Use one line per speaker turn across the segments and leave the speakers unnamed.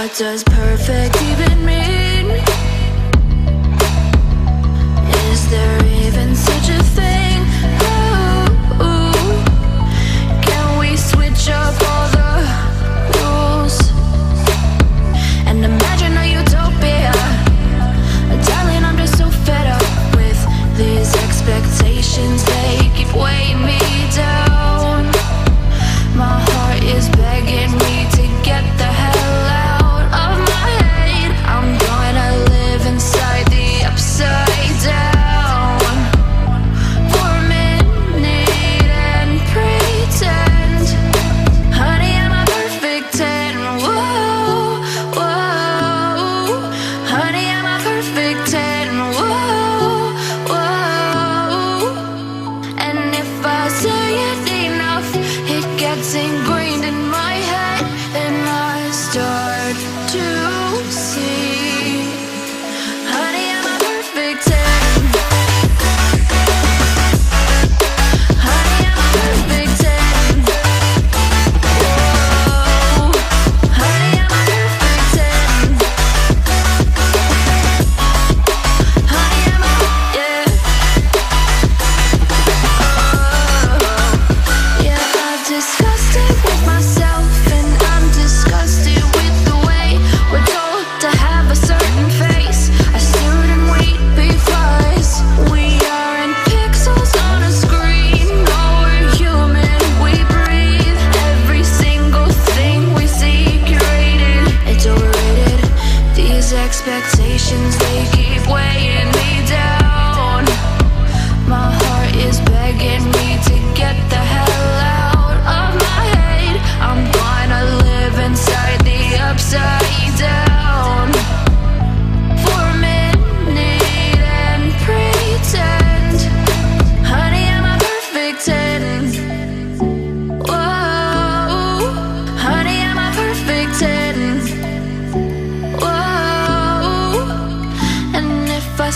What does perfect even mean? Is there even such a thing? Ooh, can we switch up all the rules and imagine a utopia? Darling, I'm just so fed up with these expectations. They keep weighing me down. My heart is begging me to get the hell out of my head. I'm gonna live inside the upside down for a minute and pretend, honey, I'm a perfect 10. Whoa, whoa, honey, I'm a perfect 10. Whoa, whoa, and if I say it enough, it gets ingrained in my head, and I start to see, honey, I'm a perfect 10. Honey, I'm a perfect 10. Whoa, honey, I'm a perfect 10. Honey, I'm a, yeah. Yeah, I've discussed it with myself, and I'm disgusted with the way we're told to have a certain face, a certain weight, because we aren't pixels on a screen. No, we're human, we breathe. Every single thing we see curated, it's overrated. These expectations, they keep weighing me down. My heart is begging me to get the hell out of my head. I'm gonna live inside the upside down for a minute and pretend, honey, I'm a perfect 10. Whoa, honey, I'm a perfect 10. Whoa, and if I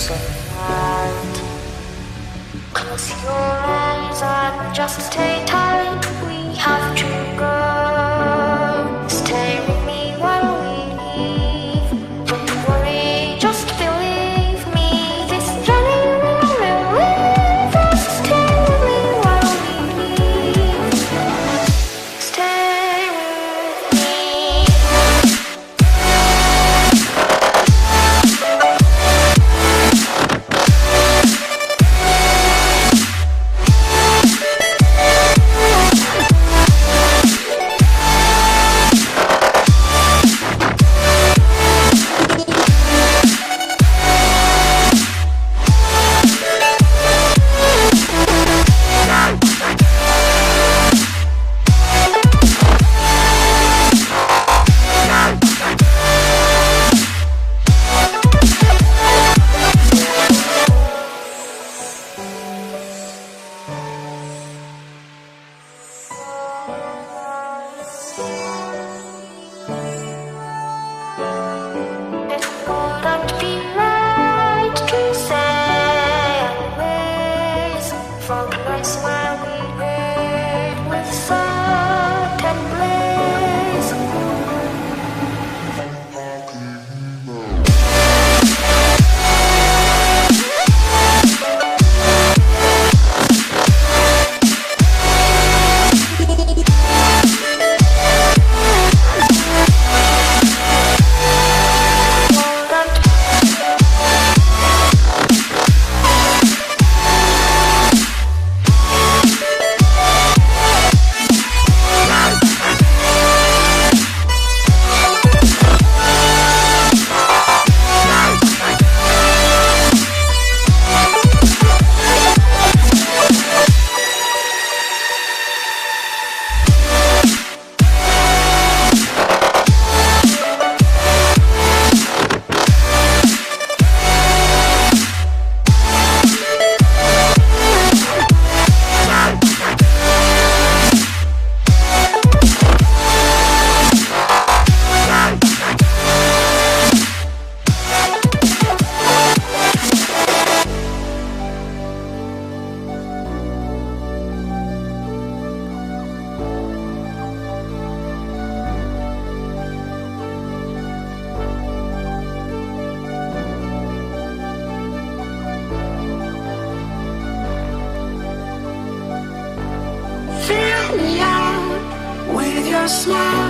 tonight. Close your eyes and just stay tight. We have to go. Stay with me while we leave. Don't worry, just believe me. This journey will relieve us. Stay with me while we leave. Stay with me. It wouldn't be right to say anyways. For the nights where we made with certain blaze.
Fill me out with your smile.